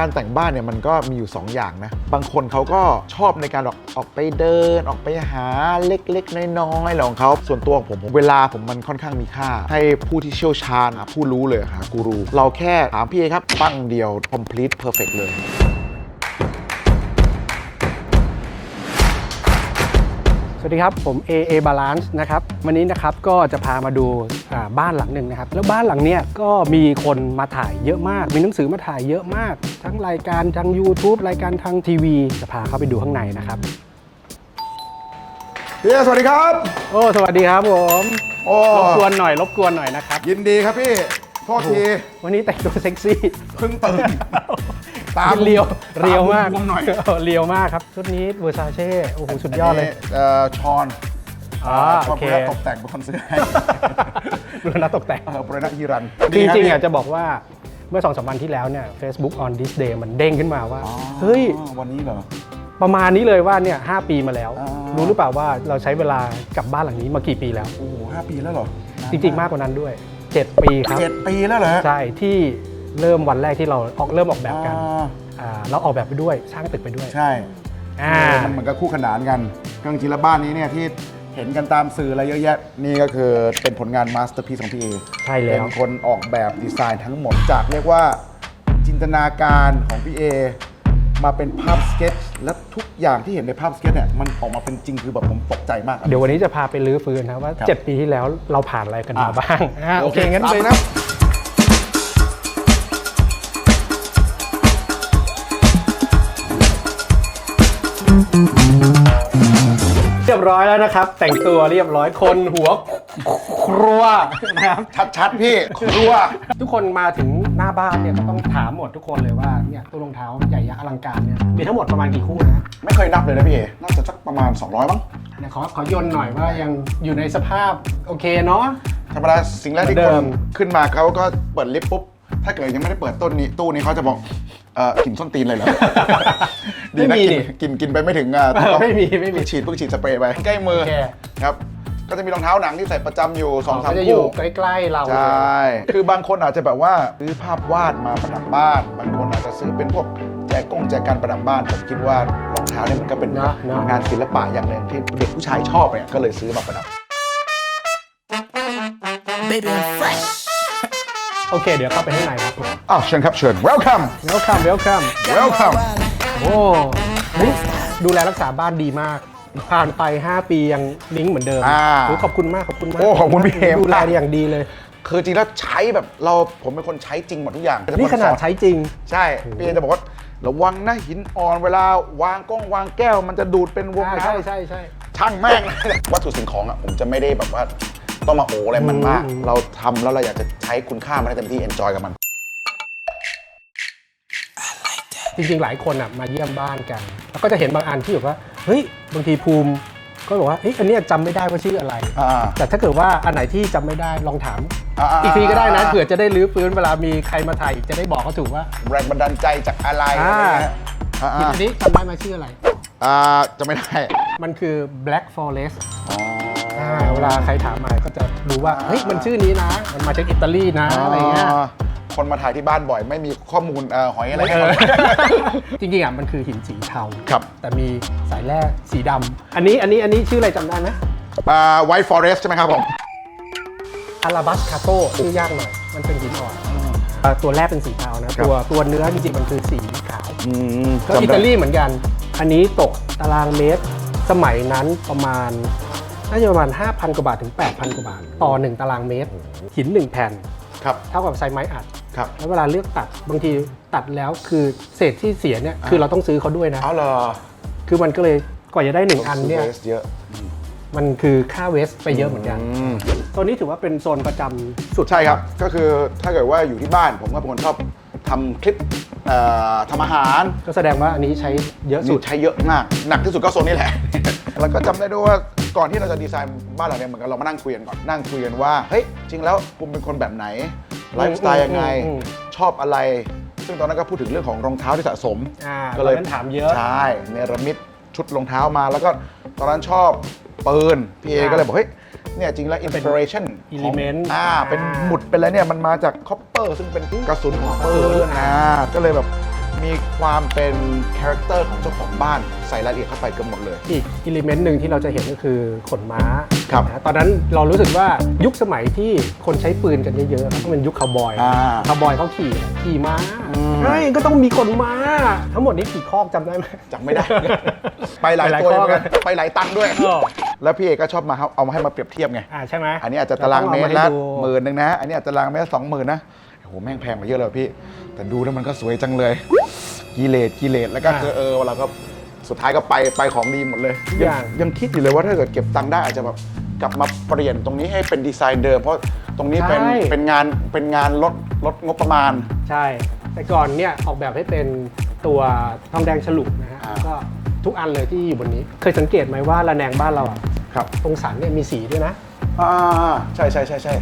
การแต่งบ้านเนี่ยมันก็มีอยู่2อย่างนะบางคนเขาก็ชอบในการออกไปเดินออกไปหาเล็กๆน้อยๆของเขาส่วนตัวของผมเวลาผมมันค่อนข้างมีค่าให้ผู้ที่เชี่ยวชาญผู้รู้เลยค่ะกูรูเราแค่ถามพี่เอครับปั้งเดียว complete perfect เลยสวัสดีครับผม AA Balance นะครับวันนี้นะครับก็จะพามาดูบ้านหลังหนึ่งนะครับแล้วบ้านหลังเนี้ยก็มีคนมาถ่ายเยอะมากมีหนังสือมาถ่ายเยอะมากทั้งรายการทาง YouTube รายการทางทีวีจะพาเข้าไปดูข้างในนะครับพี่เอสวัสดีครับโอ้สวัสดีครับผมโอ้รบกวนหน่อยนะครับยินดีครับพี่โทษทีวันนี้แต่งตัวเซ็กซี่เพิ่งตื่นตาเรียวมากหน่อยเรียวมากครับชุดนี้เวอร์ซาเช่โอ้โหสุดยอดเลยชอนโอเคตกแต่งเป็นคนซื้อให้บุรณะตกแต่งบุรณะฮิรันจริงๆจะบอกว่าเมื่อ 2-3 วันที่แล้วเนี่ย Facebook on this day มันเด้งขึ้นมาว่าเฮ้ยวันนี้เหรอประมาณนี้เลยว่าเนี่ย5 ปีมาแล้วรู้หรือเปล่าว่าเราใช้เวลากับบ้านหลังนี้มากี่ปีแล้วโอ้โห5 ปีแล้วเหรอจริงๆมากกว่านั้นด้วย7 ปีครับ7 ปีแล้วเหรอใช่ที่เริ่มวันแรกที่เราเริ่มออกแบบกันเราออกแบบไปด้วยสร้างตึกไปด้วยใช่มันเหมือนกับคู่ขนานกันก็จริงๆแล้วบ้านนี้เนี่ยที่เห็นกันตามสื่ออะไรเยอะแยะนี่ก็คือเป็นผลงานมาสเตอร์พีซของพี่เอใช่แล้วเป็นคนออกแบบดีไซน์ทั้งหมดจากเรียกว่าจินตนาการของพี่เอมาเป็นภาพสเก็ตและทุกอย่างที่เห็นในภาพสเก็ตเนี่ยมันออกมาเป็นจริงคือแบบผมตกใจมากเดี๋ยววันนี้จะพาไปรื้อฟื้นนะว่า7 ปีที่แล้วเราผ่านอะไรกันมาบ้างโอเคงั้นเลยนะเรียบร้อยแล้วนะครับแต่งตัวเรียบร้อยคนหัวครัวนะครับชัดๆพี่ครัวทุกคนมาถึงหน้าบ้านเนี่ยก็ต้องถามหมดทุกคนเลยว่าเนี่ยตัวรองเท้าใหญ่ยักษ์อลังการเนี่ยมีทั้งหมดประมาณกี่คู่นะไม่เคยนับเลยนะพี่เอน่าจะสักประมาณ200มั้งขอยนหน่อยว่ายังอยู่ในสภาพโอเคเนาะธรรมดาสิ่งแรกที่คนขึ้นมาเขาก็เปิดลิฟต์ปุ๊บถ้าเกิดยังไม่ได้เปิดตู้นี้เขาจะบอกกลิ่นส้นตีนเลยเหรอดีนะกินไปไม่ถึงไม่มีเพิ่งฉีดสเปรย์ไปใกล้มือครับก็จะมีรองเท้าหนังที่ใส่ประจำอยู่ 2-3 คู่ใกล้ๆเราใช่คือบางคนอาจจะแบบว่าซื้อภาพวาดมาประดับบ้านบางคนอาจจะซื้อเป็นพวกแจกันประดับบ้านผมคิดว่ารองเท้าเนี่ยมันก็เป็นงานศิลปะอย่างหนึ่งที่เด็กผู้ชายชอบเนี่ยก็เลยซื้อมาประดับ Baby I'm freshโอเคเดี๋ยวเข้าไปข้างในครับเชิญครับเชิญ welcome โอ้ดูแลรักษาบ้านดีมากผ่านไป5 ปียังลิงก์เหมือนเดิมขอบคุณมากโอ้ขอบคุณพี่เอมดูแลอย่างดีเลยคือจริงแล้วใช้แบบผมเป็นคนใช้จริงหมดทุกอย่างนี่ขนาดใช้จริงใช่พี่เอจะบอกว่าระวังนะหินอ่อนเวลาวางแก้วมันจะดูดเป็นวงใช่ช่างแม่งวัตถุสิ่งของผมจะไม่ได้แบบว่าต้องมาอะไรมันมากเราทำแล้วเราอยากจะใช้คุณค่ามันให้เต็มที่ enjoy กับมันจริงๆหลายคนมาเยี่ยมบ้านกันแล้วก็จะเห็นบางอันที่แบบว่าเฮ้ยบางทีภูมิก็บอกว่าอันนี้จำไม่ได้ว่าชื่ออะไรแต่ถ้าเกิดว่าอันไหนที่จำไม่ได้ลองถามอีกทีก็ได้นะเผื่อจะได้รื้อฟื้นเวลามีใครมาถ่ายอีกจะได้บอกเขาถูกว่าแรงบันดาลใจจากอะไรอันนี้จำได้ไหมชื่ออะไรจะไม่ได้มันคือ Black Forestเวลาใครถามมาก็จะรู้ว่าเฮ้ยมันชื่อนี้นะมันมาจากอิตาลีนะอะไรเงี้ยคนมาถ่ายที่บ้านบ่อยไม่มีข้อมูลหอยอะไรจริงๆมันคือหินสีเทาครับแต่มีสายแร่สีดำอันนี้ชื่ออะไรจำได้ไหมWhite Forest ใช่ไหมครับผมอาราบัสคาโตชื่อยากหน่อยมันเป็นหินอ่อนตัวแรกเป็นสีเทานะตัวเนื้อจริงๆมันคือสีขาวก็อิตาลีเหมือนกันอันนี้ตกตารางเมตรสมัยนั้นประมาณน่าจะประมาณ 5,000 กว่าบาทถึง 8,000 กว่าบาทต่อ1 ตารางเมตรหิน1 แผ่นเท่ากับไซไม้อัดแล้วเวลาเลือกตัดบางทีตัดแล้วคือเศษที่เสียเนี่ยคือเราต้องซื้อเขาด้วยนะเหรอคือมันก็เลยกว่าจะได้1 อันเนี่ยมันคือค่าเวสไปเยอะเหมือนกันตัวนี้ถือว่าเป็นโซนประจำสุดใช่ครับก็คือถ้าเกิดว่าอยู่ที่บ้านผมก็เป็นคนชอบทำคลิปทำอาหารก็แสดงว่าอันนี้ใช้เยอะสุดใช้เยอะมากหนักที่สุดก็โซนนี้แหละแล้วก็จำได้ด้วยว่าก่อนที่เราจะดีไซน์บ้านหลังนี้เหมือนกันเรามานั่งคุยกันก่อนนั่งคุยกันว่าเฮ้ยจริงแล้วคุณเป็นคนแบบไหนไลฟ์สไตล์ยังไงชอบอะไรซึ่งตอนนั้นก็พูดถึงเรื่องของรองเท้าที่สะสมก็เลยถามเยอะใช่เนรมิตชุดรองเท้ามาแล้วก็ตอนนั้นชอบปืนพี่เอก็เลยบอกเฮ้ยเนี่ยจริงแล้ว inspiration ของเป็นหมุดเป็นอะไรเนี่ยมันมาจากคอปเปอร์ซึ่งเป็นกระสุนของปืนก็เลยแบบ มีความเป็นคาแรคเตอร์ของเจ้าของบ้านใส่รายละเอียดเข้าไปเกือบหมดเลย อีกอิเลเมนต์หนึ่งที่เราจะเห็นก็คือขนม้า ครับ นะตอนนั้นเรารู้สึกว่ายุคสมัยที่คนใช้ปืนกันเยอะๆต้องเป็นยุคคาวบอยคาวบอยเขาขี่ม้าใช่ก็ต้องมีขนม้า ทั้งหมดนี้กี่คอกจำได้ไหม จำไม่ได้ ไปหลายตัวเหมือนกันไปหลายตังค์ด้วย แล้วพี่เอกก็ชอบมาเอามาให้มาเปรียบเทียบไง ใช่ไหม อันนี้อาจจะตารางเมตรละ10,000นะ อันนี้อาจจะตารางเมตร20,000นะโอ้โหแม่งแพงมาเยอะเลยพี่ แต่ดูแล้วมันก็สวยจังเลยกิเลสแล้วก็คือเราก็สุดท้ายก็ไปของดีหมดเลยยังคิดอยู่เลยว่าถ้าเกิดเก็บตังค์ได้อาจจะแบบกลับมาเปลี่ยนตรงนี้ให้เป็นดีไซน์เดิมเพราะตรงนี้เป็นงานลดงบประมาณ ใช่แต่ก่อนเนี่ยออกแบบให้เป็นตัวทองแดงฉลุนะฮะก็ทุกอันเลยที่อยู่บนนี้เคยสังเกตไหมว่าระแนงบ้านเราอ่ะ ครับ ตรงสันเนี่ยมีสีด้วยนะ ใช่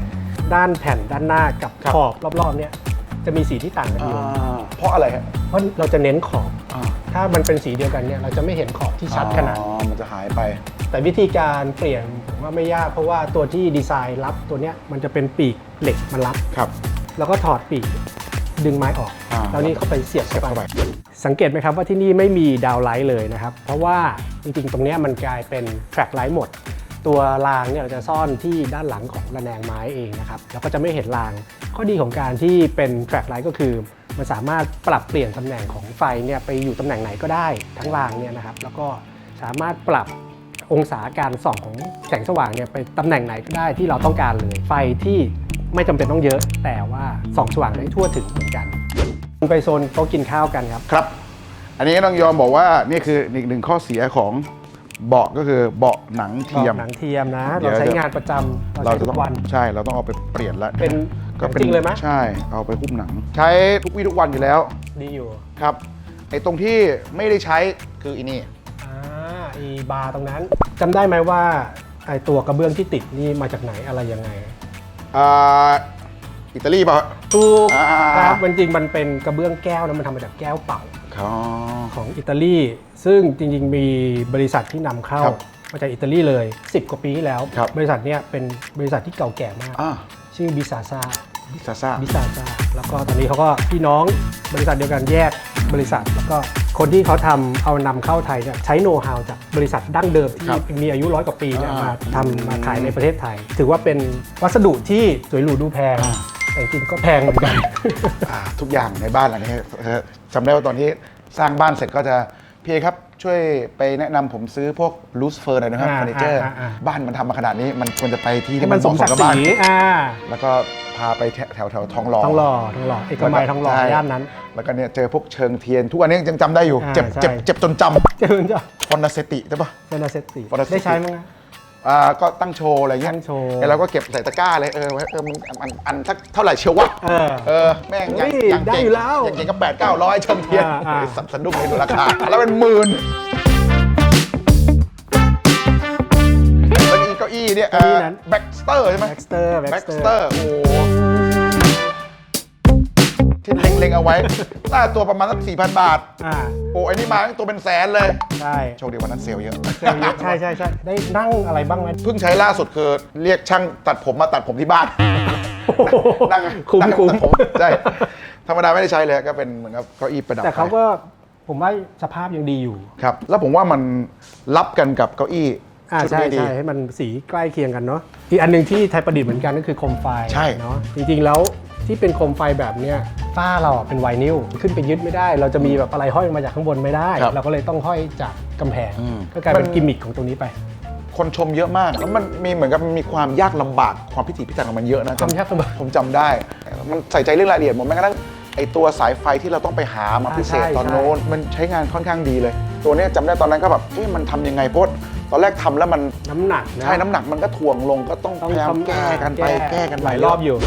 ด้านแผ่นด้านหน้ากับขอบรอบๆเนี่ยจะมีสีที่ต่างกันอยู่ เพราะอะไรฮะ เพราะเราจะเน้นขอบถ้ามันเป็นสีเดียวกันเนี่ยเราจะไม่เห็นขอบที่ชัดขนาด มันจะหายไป แต่วิธีการเปลี่ยนผมว่าไม่ยากเพราะว่าตัวที่ดีไซน์รับตัวเนี้ยมันจะเป็นปีกเหล็กมันรับ ครับ แล้วก็ถอดปีกดึงไม้ออก แล้วนี่เข้าไปเสียบเข้า เข้า ไป ไป สังเกตไหมครับว่าที่นี่ไม่มีดาวไลท์เลยนะครับเพราะว่าจริงๆตรงเนี้ยมันกลายเป็นแทร็กไลท์หมด ตัวรางเนี่ยเราจะซ่อนที่ด้านหลังของระแนงไม้เองนะครับแล้วก็จะไม่เห็นราง ข้อดีของการที่เป็นแทร็กไลท์ก็คือมันสามารถปรับเปลี่ยนตำแหน่งของไฟเนี่ยไปอยู่ตำแหน่งไหนก็ได้ทั้งรางเนี่ยนะครับแล้วก็สามารถปรับองศาการส่องของแสงสว่างเนี่ยไปตำแหน่งไหนก็ได้ที่เราต้องการเลยไฟที่ไม่จำเป็นต้องเยอะ แต่ว่าส่องสว่างได้ทั่วถึงเหมือนกันไปโซนโต๊ะกินข้าวกันครับ ครับ อันนี้ต้องยอมบอกว่านี่คืออีกหนึ่งข้อเสียของเบาะก็คือเบาะหนังเทียม หนังเทียมนะ เดี๋ยว เราใช้งานประจำเราใช้ จะ ทุ ต้อง กวัน ใช่เราต้องเอาไปเปลี่ยนละ เป็น ก็ จริงเลยไหม ใช่เอาไปหุ้มหนัง ใช้ทุกวี่ทุกวันอยู่แล้ว ดีอยู่ ครับไอ้ตรงที่ไม่ได้ใช้คืออีนี่ อีบาร์ตรงนั้นจำได้ไหมว่าไอตัวกระเบื้องที่ติดนี่มาจากไหนอะไรยังไง อิตาลีป่ะ ถูก อ่า ครับจริงๆมันเป็นกระเบื้องแก้วนะมันทำมาจากแก้วเป่า อ๋อ ของอิตาลีซึ่งจริงๆมีบริษัทที่นำเข้า ครับ มาจากอิตาลีเลย10 กว่าปีที่แล้ว ครับ บริษัทเนี้ยเป็นบริษัทที่เก่าแก่มาก ชื่อบิซาซา บิซาซ่า แล้วก็ตอนนี้เขาก็พี่น้องบริษัทเดียวกันแยกบริษัท แล้วก็คนที่เขาทำเอานำเข้าไทยเนี่ยใช้โน้ตฮาวจากบริษัทดั้งเดิมที่ ครับ มีอายุ100 กว่าปีเนี่ย อ่าม มาทำมาขายในประเทศไทย ถือว่าเป็นวัสดุที่สวยหรูดูแพง แต่จริงๆก็แพงเหมือนกัน ทุกอย่างในบ้านหลังนี้จำได้ว่าตอนที่สร้างบ้านเสร็จก็จะพี่ครับช่วยไปแนะนำผมซื้อพวกลูสเฟอร์หน่อยนะครับเฟอร์นิเจอร์บ้านมันทำมาขนาดนี้มันควรจะไปที่ที่ มันสมศักดิ์ศรี แล้วก็พาไปแถวทองหล่อ ทองหล่อเอกมัยทองหล่อย่านนั้น แล้วก็เนี่ยเจอพวกเชิงเทียน ทุกวันนี้ยังจำได้อยู่ อ่า เจ็บ ใช่ เจ็บจนจ เจอจ้ะ ำฟอนนาเซติใช่ปะ เป็นอาเซตติ Fornasetti ได้ใช้มั้งนะ ก็ตั้งโชว์อะไรเงี้ย ตั้งโชว์ แล้วเราก็เก็บใส่ตะกร้าเลยมันอันสักเท่าไหร่เชียววะแม่งอย่าง เฮ้ยได้ เก่ง อยู่แล้ว อย่างเก่งก็800-900เชิงเทียน สนุกเลยดูราคาแล้วเป็นหมื่นแล้วอีเก้าอี้เนี่ยแบ็กสเตอร์ใช่ไหม แบ็กสเตอร์ แบ็กสเตอร์โอ้ที่เล็งๆเอาไว้หน้าตัวประมาณสัก 4,000 บาท โอ้ไอ้นี่มาตัวเป็นแสนเลย ใช่ โชคดีวันนั้นเซลล์เยอะ ใช่ได้นั่งอะไรบ้างไหม เพิ่งใช้ล่าสุดคือเรียกช่างตัดผมมาตัดผมที่บ้านนั่ง คุ้ม ตัดผมใช่ธรรมดาไม่ได้ใช้เลยก็เป็นเหมือนกับเก้าอี้ประดับ แต่เขาก็ผมว่าสภาพยังดีอยู่ ครับแล้วผมว่ามันรับกันกับเก้าอี้ชุด ใช่ นี้ดี ให้มันสีใกล้เคียงกันเนาะอีกอันหนึ่งที่ไทยประดิษฐ์เหมือนกันก็คือโคมไฟ ใช่ เนาะจริงๆแล้วที่เป็นโคมไฟแบบเนี้ยฝ้าเราเป็นไวนิลขึ้นไปยึดไม่ได้ เราจะมีแบบอะไรห้อยมาจากข้างบนไม่ได้ เราก็เลยต้องห้อยจากกำแพงก็กลายเป็นกิมมิคของตรงนี้ไป คนชมเยอะมากแล้วมันมีเหมือนกับมีความยากลำบากความพิถีพิถันของมันเยอะนะ ความยากลำบาก ผมจำได้ มันใส่ใจเรื่องรายละเอียดหมดแม้กระทั่งไอตัวสายไฟที่เราต้องไปหามาพิเศษตอนโน้นมันใช้งานค่อนข้างดีเลย ตัวเนี้ยจำได้ตอนนั้นก็แบบมันทำยังไงเพราะตอนแรกทำแล้วมัน น้ำหนักนะ ใช่น้ำหนักมันก็ถ่วงลงก็ต้องพยายามแก้กันไปแก้กัน หลายรอบอยู่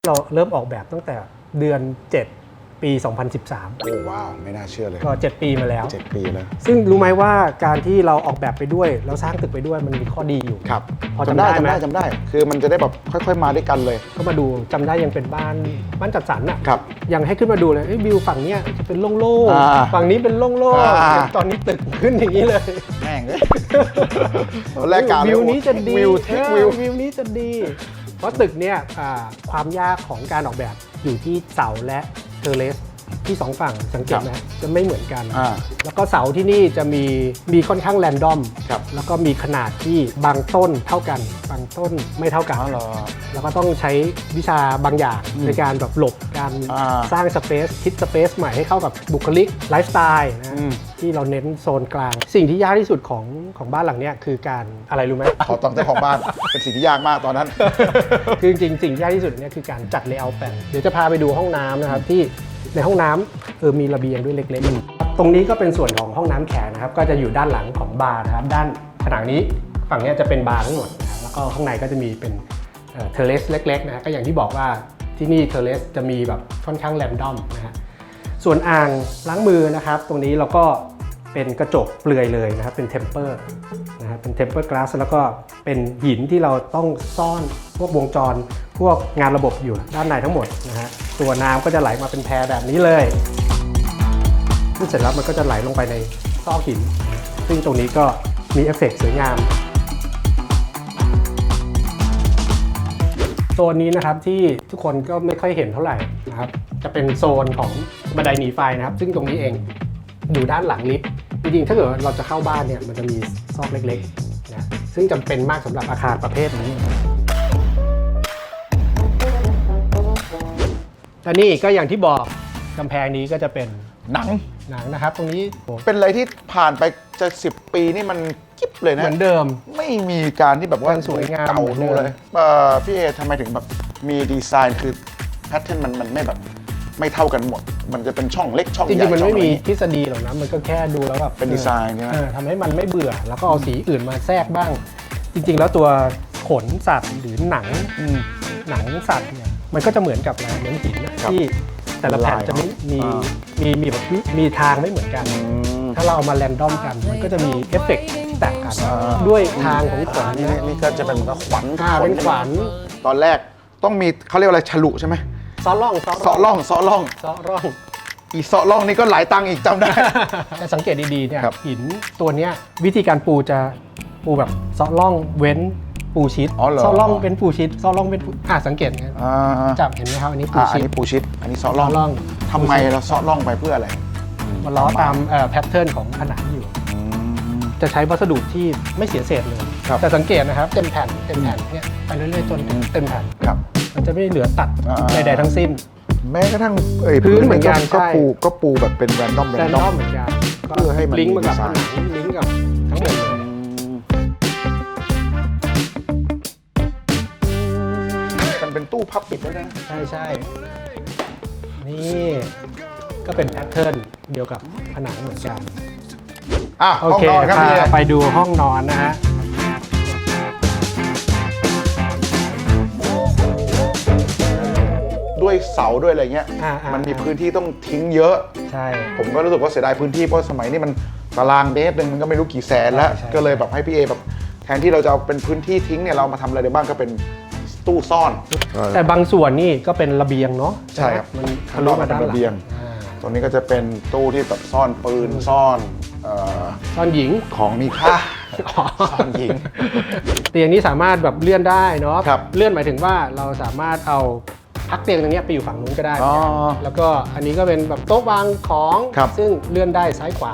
เราเริ่มออกแบบตั้งแต่เดือน 7 ปี 2013 โอ้ว้าวไม่น่าเชื่อเลย ก็ 7 ปีมาแล้ว 7 ปีแล้ว ซึ่งรู้ไหมว่าการที่เราออกแบบไปด้วยแล้วสร้างตึกไปด้วยมันมีข้อดีอยู่ ครับ พอจำได้ไหม จำได้คือมันจะได้แบบค่อยๆมาด้วยกันเลย ก็มาดูจำได้ยังเป็นบ้านจัดสรรน่ะ ครับ ยังให้ขึ้นมาดูเลยวิวฝั่งเนี้ยจะเป็นโล่ง อ่า ๆฝั่งนี้เป็นโล่ง อ่า ๆตอนนี้ตึกขึ้นอย่างนี้เลย แม่งเลยตอนแรกกา วิวนี้จะดี วิวเทควิว วิวนี้จะดี เพราะตึกเนี่ยความยากของการออกแบบอยู่ที่เสาและเทอร์เลส ที่สองฝั่งสังเกตไหมจะไม่เหมือนกัน แล้วก็เสาที่นี่จะมีค่อนข้างแรนดอม แล้วก็มีขนาดที่บางต้นเท่ากันบางต้นไม่เท่ากันแล้วก็ต้องใช้วิชาบางอย่างในการแบบหลบการสร้างสเปซคิดสเปซใหม่ให้เข้ากับบุคลิกไลฟ์สไตล์นะที่เราเน้นโซนกลางสิ่งที่ยากที่สุดของบ้านหลังเนี้ยคือการอะไรรู้ไหม ขอตามเจ้าของบ้าน เป็นสิ่งที่ยากมากตอนนั้น คือจริงๆสิ่งที่ยากที่สุดเนี่ยคือการจัดเลเยอร์แปลนเดี๋ยวจะพาไปดูห้องน้ำนะครับที่ในห้องน้ำมีระเบียงด้วยเล็กๆตรงนี้ก็เป็นส่วนของห้องน้ำแขกนะครับก็จะอยู่ด้านหลังของบาร์นะครับด้านผนังนี้ฝั่งนี้จะเป็นบาร์ทั้งหมดนะแล้วก็ข้างในก็จะมีเป็นเทเลสเล็กๆนะก็อย่างที่บอกว่าที่นี่เทเลสจะมีแบบค่อนข้างแรนดอมนะฮะส่วนอ่างล้างมือนะครับตรงนี้เราก็เป็นกระจกเปลือยเลยนะครับเป็นเทมเปอร์นะครับเป็นเทมเปอร์กลาสแล้วก็เป็นหินที่เราต้องซ่อนพวกวงจรพวกงานระบบอยู่ด้านในทั้งหมดนะฮะตัวน้ำก็จะไหลมาเป็นแพรแบบนี้เลยซึ่งเสร็จแล้วมันก็จะไหลลงไปในซอกหินซึ่งตรงนี้ก็มีเอฟเฟกต์สวยงามโซนนี้นะครับที่ทุกคนก็ไม่ค่อยเห็นเท่าไหร่นะครับจะเป็นโซนของบันไดหนีไฟนะครับซึ่งตรงนี้เองอยู่ด้านหลังลิฟต์จริงๆถ้าเกิดเราจะเข้าบ้านเนี่ยมันจะมีซอกเล็กๆนะซึ่งจำเป็นมากสำหรับอาคารประเภทนี้และนี่ก็อย่างที่บอกกำแพงนี้ก็จะเป็น หนัง นะครับตรงนี้ เป็นอะไรที่ผ่านไปจะ10 ปีนี่มันกิ๊บเลยนะ เหมือนเดิม ไม่มีการที่แบบว่า มันสวยงาม เก่า เหมือนเดิ ดู ม เลยพี่เอทำไมถึงแบบมีดีไซน์คือแพทเทิร์นมันไม่แบบไม่เท่ากันหมด มันจะเป็นช่องเล็กช่องให จ ญ่ ริงๆมันไม่มี ช่องอะร ทฤษฎีหรอกนะมันก็แค่ดูแล้วแบบ เป็นดีไซน์ใช่ไหม ทำให้มันไม่เบื่อแล้วก็เอาสีอื่นมาแทรกบ้าง จริงๆแล้วตัวขนสัตว์หรือหนังสัตว์เนี่ยมันก็จะเหมือนกับอะไรเหมือนหินนะที่แต่ละแผ่นจะไม่มีแบบมีทางไม่เหมือนกัน ถ้าเราเอามาแรนดอมกันมันก็จะมีเอฟเฟกต์แตกกันด้วยทางของขน นี่ก็จะเป็นขวัญ เป็นขวัญ ตอนแรกต้องมีเขาเรียกว่าอะไรฉลุใช่ไหม ซอล่อง เสาะล่อง อีซอล่อง นี่ก็หลายตังค์อีกจำได้ แต่สังเกตดีๆเนี่ย ครับ หินตัวเนี้ยวิธีการปูจะปูแบบซอล่องเว้นปูชิด อ๋อเหรอ ซอล่องเป็นปูชิดซอล่องเป็นปูสังเกตไง จับเห็นไหมครับอันนี้ปู อัน ชิด นี้ปูชิด อันนี้เสาะ ซ ล่ อ อง ล่อง ทำไมเราเสาะล่องไปเพื่ออะไร มันล้อตามแพทเทิร์นของผนังอยู่ จะใช้วัสดุที่ไม่เสียเศษเลย ครับ แต่สังเกตนะครับเต็มแผ่นเนี่ยไปเรื่อยๆจนเต็มแผ่น ครับ มันจะไม่เหลือตัดใดๆทั้งสิ้น แม้กระทั่ง พื้นเหมือนกัน ก็ ใช่ ปูแบบเป็นแรนดอม แรนดอมเหมือนกัน เพื่อให้มัน ลิงก์มากับ ดี ผ ไซน์ นังลิงก์กับทั้งหมดเลย มันเป็นตู้พับปิดด้วยนะ ใช่นี่ก็เป็นแพทเทิร์นเดียวกับผนังเหมือนกัน โอ ห้อง เคน อนครับ พา พี่ ไปดูห้องนอนนะฮะ ด้วยเสาด้วยอะไรเงี้ย มันมีพื้นที่ต้องทิ้งเยอะ ใช่ ผมก็รู้สึกว่าเสียดายพื้นที่เพราะสมัยนี้มันตารางเมตรนึงมันก็ไม่รู้กี่แสนแล้ว ใช่ ก็เลยแบบให้พี่เอแบบแทนที่เราจะเอาเป็นพื้นที่ทิ้งเนี่ยเรามาทำอะไรได้บ้างก็เป็นตู้ซ่อน แต่บางส่วนนี่ก็เป็นระเบียงเนาะ ใช่ครับ มันทะลุมาด้านหลั ระเบียง ง ตรงนี้ก็จะเป็นตู้ที่แบบซ่อนปืนซ่อนซ่อนหญิง ของมีค่าซ่อนหญิง เตียงนี้สามารถแบบเลื่อนได้เนาะ ครับ เลื่อนหมายถึงว่าเราสามารถเอาพักเตียงตรงเนี้ยไปอยู่ฝั่งนู้นก็ได้ อ๋อ แล้วก็อันนี้ก็เป็นแบบโต๊ะวางของ ครับ ซึ่งเลื่อนได้ซ้ายขวา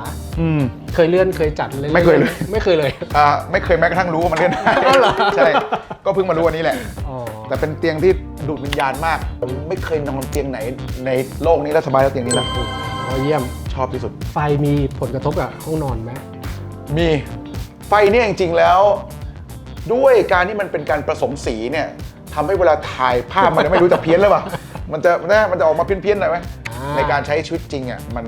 เคยเลื่อนเคยจัดเลย ไม่เคยเลย ไม่เคยเลย ไม่เคยแม้กระทั่งรู้ว่ามันเล่นได้ อ๋อเหรอ ใช่ ก็เพิ่งมารู้วันนี้แหละ อ๋อ แต่เป็นเตียงที่ดูดวิญญาณมากผมไม่เคยนอนเตียงไหนในโลกนี้แล้วสบายแล้วเตียงนี้แล้ว อ๋อเยี่ยม ชอบที่สุด ไฟมีผลกระทบกับห้องนอนไหม มีไฟเนี่ยจริงๆแล้ว ด้วยการที่มันเป็นการผสมสีเนี่ยทำให้เวลาถ่ายภาพมันไม่รู้จะเพี้ยนหรือเปล่ามันจะออกมาเพี้ยนๆหน่อยไหมในการใช้ชีวิตจริงอ่ะมัน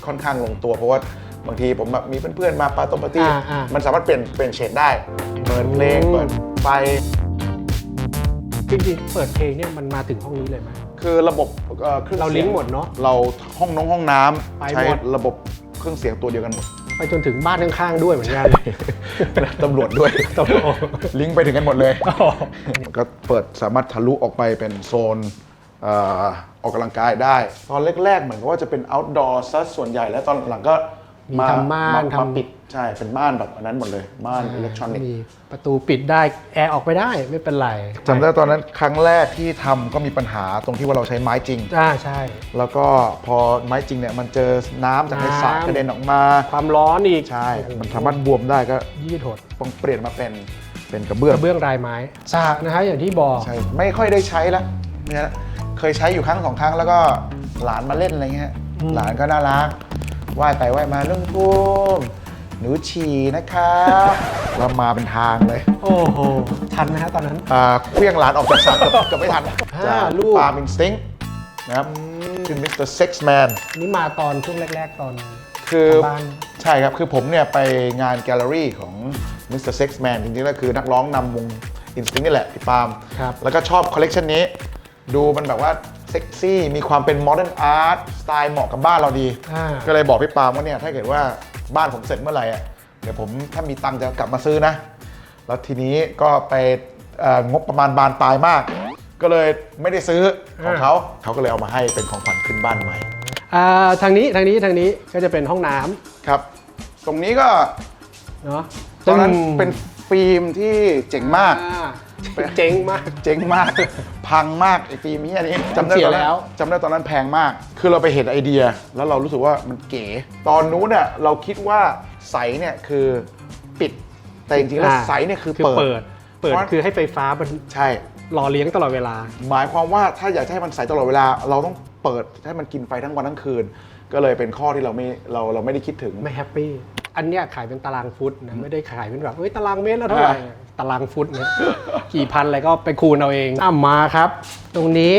ค่อนข้างลงตัวเพราะว่าบางทีผมแบบมีเพื่อนๆมาปาร์ตี้มันสามารถเปลี่ยนเฉดได้เปิดเพลงเปิดไฟ จริงๆเปิดเพลงเนี่ยมันมาถึงห้องนี้เลยไหม คือระบบเครื่อง เราลิงก์หมดเนอะ เราห้องน้ ไป ำ หมด ใช้ระบบเครื่องเสียงตัวเดียวกันหมด ไปจนถึงบ้านข้างๆด้วยเหมือนกัน ตำรวจด้วย ตำรวจ ลิงก์ไปถึงกันหมดเลย ก็เปิดสามารถทะลุออกไปเป็นโซนออกกำลังกายได้ ตอนแรกๆเหมือนกับว่าจะเป็น outdoor ซะส่วนใหญ่แล้วตอนหลังก็ มีทำม่าน มาปิดใช่เป็นม่านแบบอันนั้นหมดเลยม่านอิเล็กทรอนิกส์ มีประตูปิดได้แอร์ออกไปได้ไม่เป็นไร จำได้ตอนนั้นครั้งแรกที่ทำก็มีปัญหาตรงที่ว่าเราใช้ไม้จริง ใช่ แล้วก็พอไม้จริงเนี่ยมันเจอน้ำจากในสระกระเด็นออกมา ความร้อนอีก ใช่มันสามารถบวมได้ก็ ยืดหด ต้องเปลี่ยนมาเป็นกระเบื้อง กระเบื้องลายไม้สระนะฮะอย่างที่บอก ใช่ไม่ค่อยได้ใช้แล้วเนี่ยเคยใช้อยู่ครั้งสองครั้งแล้วก็หลานมาเล่นอะไรเงี้ยหลานก็น่ารักว่ายไปว่ายมาเรื่องภูมิหนูฉี่นะคะเรามาเป็นทางเลย โอ้โหทันไหมฮะตอนนั้น เคลื่องหลานออกจากสระเกือบไม่ทัน ห้า จาก ลูก Farm Instinct นะครับคือ Mr. Sex Man นี่มาตอนช่วงแรกๆตอน คือ บ้าน ใช่ครับคือผมเนี่ยไปงานแกลเลอรี่ของ Mr. Sex Man จริงๆแล้วคือนักร้องนำวง Instinct นี่แหละพี่ปาล์ม ครับ แล้วก็ชอบคอลเลกชันนี้ ดูมันแบบว่าเซ็กซี่มีความเป็นโมเดิร์นอาร์ตสไตล์เหมาะกับบ้านเราดี ก็เลยบอกพี่ปาล์มว่าเนี่ยถ้าเกิดว่าบ้านผมเสร็จเมื่อไหร่อ่ะเดี๋ยวผมถ้ามีตังค์จะกลับมาซื้อนะ แล้วทีนี้ก็ไปงบประมาณบานปลายมาก ก็เลยไม่ได้ซื้อของเขาก็เลยเอามาให้เป็นของขวัญขึ้นบ้านใหม่ ทางนี้ก็จะเป็นห้องน้ ครับ ตรงนี้ก็ ำเนาะ ตอนนั้นเป็นฟิล์มที่เจ๋งมาก เจ๋งมาก เจ๋งมาก พังมากไอ้ฟิล์มนี้อันนี้จำได้ เสี ต ย อนนั้น แล้ว จำได้ตอนนั้นแพงมาก คือเราไปเห็นไอเดีย แล้วเรารู้สึกว่ามันเก๋ ตอนนู้นเนี่ยเราคิดว่าใสเนี่ยคือปิด แต่จริงๆแล้วใสเนี่ยคือเปิด เปิดคือให้ไฟฟ้ามัน ใช่ หล่อเลี้ยงตลอดเวลา หมายความว่าถ้าอยากจะให้มันใสตลอดเวลา เราต้องเปิดให้มันกินไฟทั้งวันทั้งคืน ก็เลยเป็นข้อที่เราไม่ได้คิดถึง ไม่แฮปปี้ อันเนี้ยขายเป็นตารางฟุตนะไม่ได้ขายเป็นแบบตารางเมตรแล้วเท่าไหร่ตารางฟุตเนี่ยกี่พันอะไรก็ไปคูณเอาเองมาครับ ตรงนี้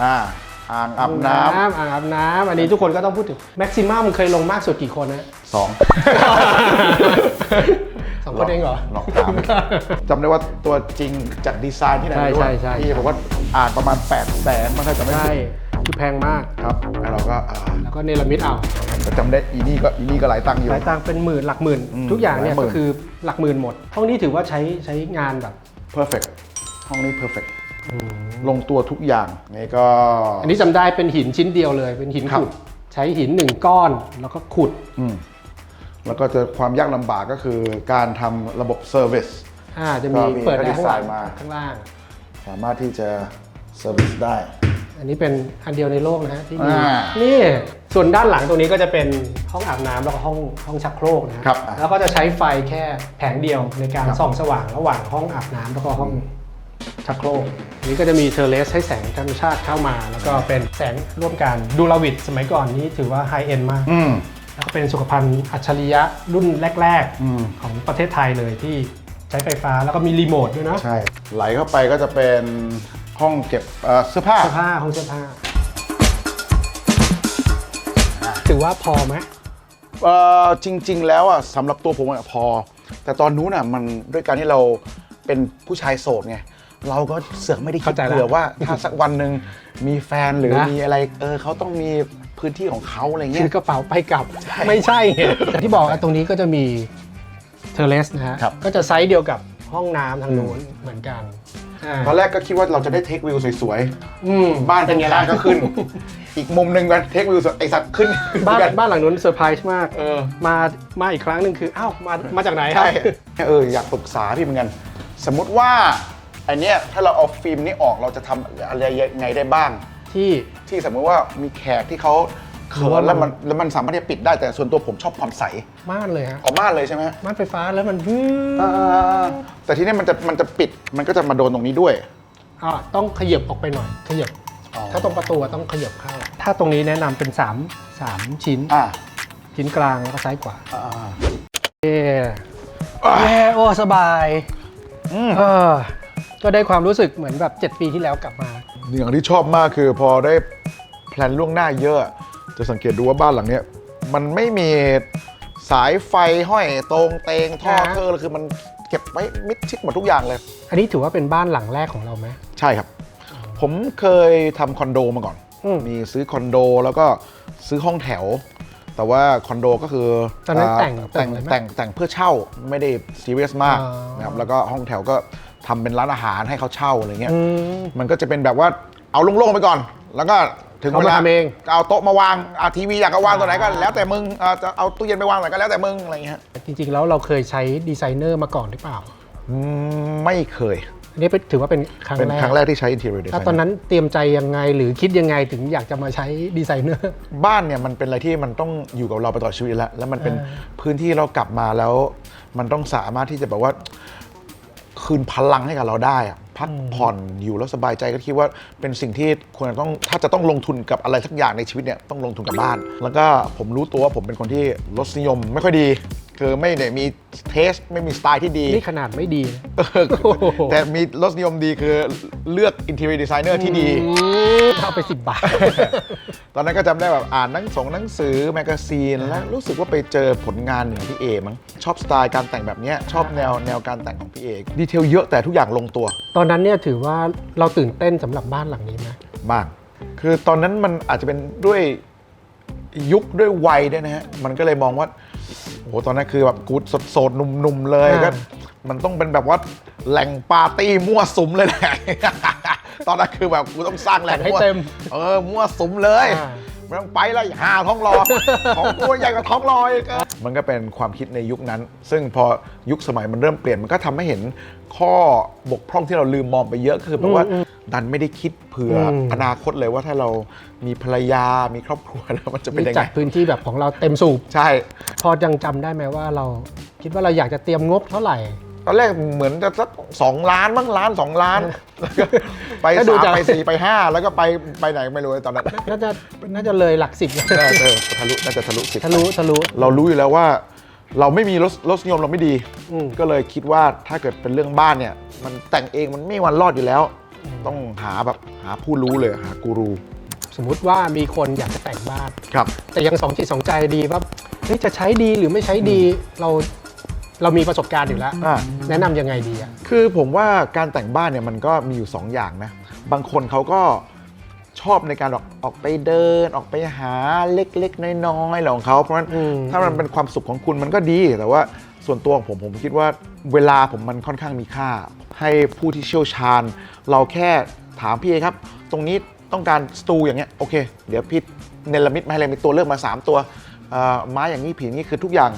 อ่างอาบน้ อ่างอาบน้ำอันนี้ทุกคนก็ต้องพูดถึงแม็กซิมัมเคยลงมากสุดกี่คนนะ ำ 2 สองคนเองเหรอ ลองตามจำได้ว่าตัวจริงจัดดีไซน์ที่ไหนไม่รู้ ใช่ ที่ผมว่าอ่านประมาณ 800,000มันถ้าจะไม่ ใช่ ผิด คือแพงมาก ครับแล้วเราก็ แล้วก็เนรมิตเอา จำได้อีนี่ก็หลายตังค์อยู่ หลายตังค์เป็นหมื่นหลักหมื่น ทุกอย่างเนี่ยก็คือหลักหมื่นหมด ห้องนี้ถือว่าใช้งานแบบ perfect ห้องนี้ perfect ลงตัวทุกอย่างนี่ก็ อันนี้จำได้เป็นหินชิ้นเดียวเลยเป็นหิน ครับ ขุดใช้หิน1ก้อนแล้วก็ขุด แล้วก็เจอความยากลำบากก็คือการทำระบบ service จะมีเปิด ก็ ได้ข้างหลัง ดีไซน์มา ข้างล่าง สามารถที่จะ service ได้ อันนี้เป็นอันเดียวในโลกนะฮะที่มี อ่า นี่ส่วนด้านหลังตรงนี้ก็จะเป็นห้องอาบน้ำแล้วก็ห้องชักโครกนะฮะ ครับ แล้วก็จะใช้ไฟแค่แผงเดียวในการ ครับ ส่องสว่างระหว่างห้องอาบน้ำแล้วก็ห้องชักโครกอันนี้ก็จะมีเทอร์เลสให้แสงธรรมชาติเข้ามา แล้วก็เป็นแสงร่วมกันดูลาวิดสมัยก่อนนี้ถือว่าไฮเอ็นมาก แล้วก็เป็นสุขภัณฑ์อัจฉริยะรุ่นแรกๆของประเทศไทยเลยที่ใช้ไฟฟ้าแล้วก็มีรีโมทด้วยนะ ใช่ไหลเข้าไปก็จะเป็นห้องเก็บเสื้อผ้า ห้องเสื้อผ้าถือว่าพอไหม จริง ๆ แล้วอ่ะสำหรับตัวผมอะพอ แต่ตอนนู้นอ่ะมันด้วยการที่เราเป็นผู้ชายโสดไงเราก็เสือกไม่ได้คิด เข้าใจละ เผื่อว่าถ้าสักวันหนึ่งมีแฟนหรือ นะ มีอะไรเขาต้องมีพื้นที่ของเขาอะไรเงี้ ถื ย อกระเป๋าไปกลับไม่ใช่ไงแต่ที่บอกตรงนี้ก็จะมีเทอร์เลสนะฮะ ครับ ก็จะไซส์เดียวกับห้องน้ำทางนู้นเหมือนกัน ตอนแรกก็คิดว่าเราจะได้เทควิวสวย ๆ ๆบ้าน เป็นไง ข้า ล่ะ งๆก็ขึ้น อีกมุมหนึ่งมันเทควิวไอสัตว์ขึ้น บ้านหลังนู้นเซอร์ไพรส์มาก อ มาอีกครั้งหนึ่งคืออ้าวมาจากไหนครับ ใช่อยากปรึกษาพี่เหมือนกัน สมมุติว่าไอเนี้ยถ้าเราเอาฟิล์มนี้ออกเราจะทำอะไรยังไงได้บ้าง ที่สมมติว่ามีแขกที่เขาเขินแล้วมันสามารถที่จะปิดได้แต่ส่วนตัวผมชอบความใส ม่านเลยฮะ ออกม่านเลยใช่ไหม ม่านไฟฟ้าแล้วมัน แต่ที่นี่มันจะปิดมันก็จะมาโดนตรงนี้ด้วย ต้องขยับออกไปหน่อยขยับ อ๋อ ถ้าตรงประตูต้องขยับเข้า ถ้าตรงนี้แนะนำเป็น3ชิ้น อ่า ชิ้นกลางแล้วก็ซ้ายขวา อ่า เโอ้สบายก็ได้ความรู้สึกเหมือนแบบ7 ปีที่แล้วกลับมา อย่างที่ชอบมากคือพอได้แพลนล่วงหน้าเยอะ จะสังเกตดูว่าบ้านหลังเนี้ยมันไม่มีสายไฟห้อยตรงเตงท่อเทอร์คือมันเก็บไว้มิดชิดหมดทุกอย่างเลย อันนี้ถือว่าเป็นบ้านหลังแรกของเราไหม ใช่ครับ ผมเคยทำคอนโดมาก่อน มีซื้อคอนโดแล้วก็ซื้อห้องแถว แต่ว่าคอนโดก็คือ ตอนนั้นแต่ง แต่งเพื่อเช่าไม่ได้ซีเรียสมาก อ๋อ นะครับแล้วก็ห้องแถวก็ทำเป็นร้านอาหารให้เขาเช่าอะไรเงี้ยมันก็จะเป็นแบบว่าเอาโล่งๆไปก่อน แล้วก็ ถึงเวลา เขามาทำเอง เอาโต๊ะมาวางทีวีอยากจะวางตัวไหนก็แล้วแต่มึงจะเอาตู้เย็นไปวางไหนก็แล้วแต่มึงอะไรอย่างเงี้ย จริงๆแล้วเราเคยใช้ดีไซเนอร์มาก่อนหรือเปล่า ไม่เคย อันนี้ถือว่าเป็นครั้ง เป็น แรก ครั้งแรกที่ใช้ interior แล้ว design ตอนนั้นเตรียมใจยังไงหรือคิดยังไงถึงอยากจะมาใช้ดีไซเนอร์ บ้านเนี่ยมันเป็นอะไรที่มันต้องอยู่กับเราไปตลอดชีวิตแล้วมันเป็นพื้นที่เรากลับมาแล้ว มันต้องสามารถที่จะแบบว่าคืนพลังให้กับเราได้อะพักผ่อนอยู่แล้วสบายใจก็คิดว่าเป็นสิ่งที่ควรจะต้องถ้าจะต้องลงทุนกับอะไรสักอย่างในชีวิตเนี่ยต้องลงทุนกับบ้าน แล้วก็ผมรู้ตัวว่าผมเป็นคนที่รสนิยมไม่ค่อยดีคือไม่ได้มีเทสไม่มีสไตล์ที่ดี นี่ขนาดไม่ดีนะ แต่มีรสนิยมดีคือเลือก interior designer ที่ดี เอาไป10 บาท ตอนนั้นก็จำได้แบบอ่านหนังสือแมกกาซีนแล้วรู้สึกว่าไปเจอผลงานของพี่เอมั้งชอบสไตล์การแต่งแบบเนี้ยชอบแนวการแต่งของพี่เอดีเทลเยอะแต่ทุกอย่างลงตัว ตอนนั้นเนี่ยถือว่าเราตื่นเต้นสำหรับบ้านหลังนี้ไหม มาก คือตอนนั้นมันอาจจะเป็นด้วยยุคด้วยวัยด้วยนะฮะมันก็เลยมองว่าโอ้โหตอนนั้นคือแบบกูสดๆหนุ่มๆเลยก็มันต้องเป็นแบบว่าแหล่งปาร์ตี้มั่วสุมเลยแหละ ตอนนั้นคือแบบกูต้องสร้างแหล่ง ให้เต็ม มั่วสุมเลยไม่ต้องไปแล้วหาท้องรอ ของกูใหญ่กว่าท้องรออีกมันก็เป็นความคิดในยุคนั้น ซึ่งพอยุคสมัยมันเริ่มเปลี่ยนมันก็ทำให้เห็นข้อบกพร่องที่เราลืมมองไปเยอะคือแบบว่าดันไม่ได้คิดเผื่ออนาคตเลยว่าถ้าเรามีภรรยามีครอบครัวแล้วมันจะเป็นยัง จั ไง ดพื้นที่แบบของเราเต็มสูบ ใช่ พอยังจำได้ไหมว่าเราคิดว่าเราอยากจะเตรียมงบเท่าไหร่ ตอนแรกเหมือนจะสัก2 ล้านบ้างล้าน2 ล้านแล้วก็ไป ก็ดู 3 จะ ไป4ไป5แล้วก็ไปไหนไม่รู้ตอนนั้น น่าจะเลยหลัก10 น่าจะทะลุ10 ทะลุ เรารู้อยู่แล้วว่าเราไม่มีรสนิยมเราไม่ดี ก็เลยคิดว่าถ้าเกิดเป็นเรื่องบ้านเนี่ยมันแต่งเองมันไม่มีวันรอดอยู่แล้ว ต้องหาผู้รู้เลยหากูรู สมมุติว่ามีคนอยากจะแต่งบ้าน ครับ แต่ยังสองจิตสองใจดีว่าเฮ้ยจะใช้ดีหรือไม่ใช้ดีเรามีประสบการณ์อยู่แล้ว แนะนำยังไงดีอ่ะ คือผมว่าการแต่งบ้านเนี่ยมันก็มีอยู่2 อย่างนะบางคนเขาก็ชอบในการออกไปเดินออกไปหาเล็กๆน้อยๆของเขาเพราะฉะนั้นถ้ามันเป็นความสุขของคุณมันก็ดีแต่ว่าส่วนตัวของผมคิดว่าเวลาผมมันค่อนข้างมีค่า ให้ผู้ที่เชี่ยวชาญ เราแค่ถามพี่เอครับตรงนี้ต้องการสตูอย่างเงี้ยโอเคเดี๋ยวพี่เนรมิตมาให้เลยมีตัวเลือกมา3 ตัวไม้อย่างนี้ผีอย่างนี้คือทุกอย่าง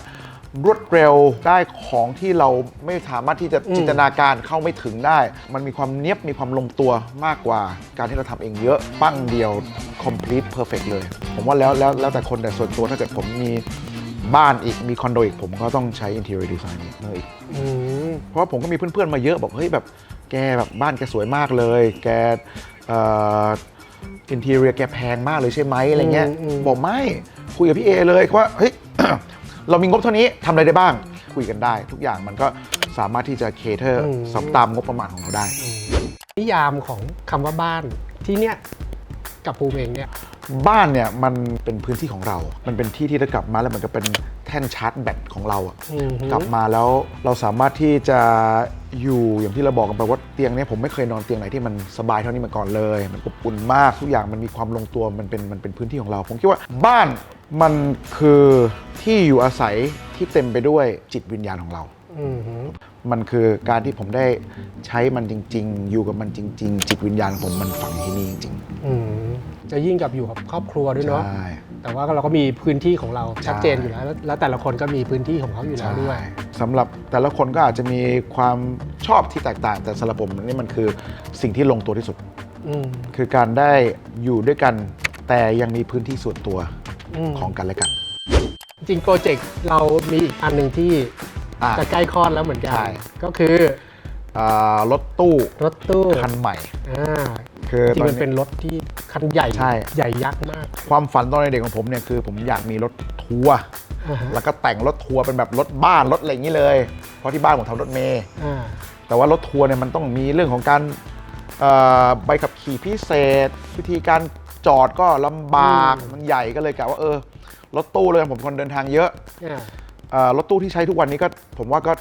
รวดเร็วได้ของที่เราไม่สามารถที่จะจินตนาการเข้าไม่ถึงได้ มันมีความเนียบมีความลงตัวมากกว่าการที่เราทำเองเยอะปั้งเดียว complete perfect เลย ผมว่าแล้วแต่คนแต่ส่วนตัวถ้าเกิดผมมีบ้านอีกมีคอนโดอีกผมก็ต้องใช้ interior design เลยเพราะผมก็มีเพื่อนๆมาเยอะบอกเฮ้ยแบบแกแบบบ้านแกสวยมากเลยแกinterior แกแพงมากเลยใช่ไหมอะไรเงี้ยบอกไม่คุยกับพี่เอเลยว่าเฮ้ย เรามีงบเท่านี้ทำอะไรได้บ้างคุยกันได้ ทุกอย่างมันก็สามารถที่จะเคเทอร์ตามงบประมาณของเราได้ นิยามของคำว่าบ้านที่เนี้ยกับภูมิเองเนี่ย บ้านเนี่ยมันเป็นพื้นที่ของเรา มันเป็นที่ที่ถ้ากลับมาแล้วมันก็เป็นแท่นชาร์จแบตของเราอะกลับมาแล้วเราสามารถที่จะอยู่อย่างที่เราบอกกันไปว่าเตียงเนี่ยผมไม่เคยนอนเตียงไหนที่มันสบายเท่านี้มาก่อนเลยมันอบอุ่นมากทุกอย่างมันมีความลงตัวมันเป็นพื้นที่ของเราผมคิดว่าบ้านมันคือที่อยู่อาศัยที่เต็มไปด้วยจิตวิญญาณของเรามันคือการที่ผมได้ใช้มันจริงๆอยู่กับมันจริงๆจิตวิญญาณผมมันฝังที่นี่จริงๆจะยิ่งกับอยู่กับครอบครัวด้วยเนาะแต่ว่าเราก็มีพื้นที่ของเราชัดเจนอยู่แล้วแต่ละคนก็มีพื้นที่ของเขาอยู่แล้วด้วยสำหรับแต่ละคนก็อาจจะมีความชอบที่แตกต่างแต่สำหรับผมนี่มันคือสิ่งที่ลงตัวที่สุดคือการได้อยู่ด้วยกันแต่ยังมีพื้นที่ส่วนตัวของกันและกันจริงโปรเจกต์เรามีอีกอันหนึ่งที่จะใกล้คลอดแล้วเหมือนกันก็คือรถตู้คันใหม่คือที่มันเป็นรถที่คันใหญ่ใหญ่ยักษ์มากความฝันตอนเด็กของผมเนี่ยคือผมอยากมีรถทัวร์แล้วก็แต่งรถทัวร์เป็นแบบรถบ้านรถอะไรอย่างนี้เลยเพราะที่บ้านผมทำรถเมล์แต่ว่ารถทัวร์เนี่ยมันต้องมีเรื่องของการใบขับขี่พิเศษวิธีการจอดก็ลำบากมันใหญ่ก็เลยกะว่ารถตู้เลยผมคนเดินทางเยอะรถตู้ที่ใช้ทุกวันนี้ก็ผมว่าก็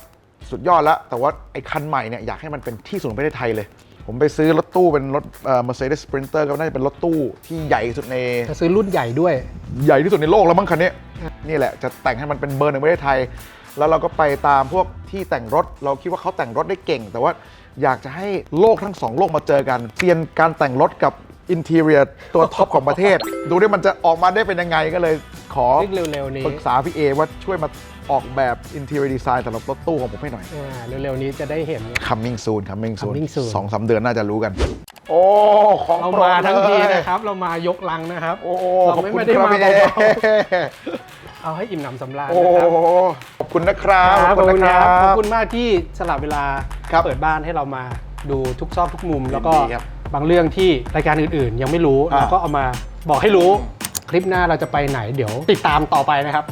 สุดยอดแล้วแต่ว่าไอ้คันใหม่เนี่ยอยากให้มันเป็นที่สุดของประเทศไทยเลยผมไปซื้อรถตู้เป็นรถMercedes Sprinter ก็น่าจะเป็นรถตู้ที่ใหญ่ที่สุดในจะซื้อรุ่นใหญ่ด้วยใหญ่ที่สุดในโลกแล้วมั้งคันนี้นี่แหละจะแต่งให้มันเป็นเบอร์หนึ่งประเทศไทยแล้วเราก็ไปตามพวกที่แต่งรถเราคิดว่าเขาแต่งรถได้เก่งแต่ว่าอยากจะให้โลกทั้ง2โลกมาเจอกันเปลี่ยนการแต่งรถกับ อินเทเรียตัวท็อปของประเทศ ดูดิมันจะออกมาได้เป็นยังไงก็เลยขอ เร็วๆนี้ ปรึกษาพี่เอว่าช่วยมาออกแบบอินเทเรียดีไซน์สำหรับรถตู้ของผมให้หน่อย เร็วๆนี้จะได้เห็น coming soon coming soon coming soon 2-3 เดือนน่าจะรู้กัน โอ้ของ เรา โปร มา ด ทั้งที เลย นะครับ เรามายกลังนะครับ โอ้ เรา ขอบ ไม่ คุณ ได้ ครับ มา พี่เอ เบาๆเอาให้อิ่มหนำสำราญ โอ้ นะครับ ขอบคุณนะครับ ขอบคุณครับ นะ ขอบคุณมากที่สละเวลา ครับ เปิดบ้านให้เรามาดูทุกซอกทุกมุม แล้วก็ ยินดีครับ บางเรื่องที่รายการอื่นๆ ยังไม่รู้ อ่า เราก็เอามาบอกให้รู้ คลิปหน้าเราจะไปไหนเดี๋ยวติดตามต่อไปนะครับ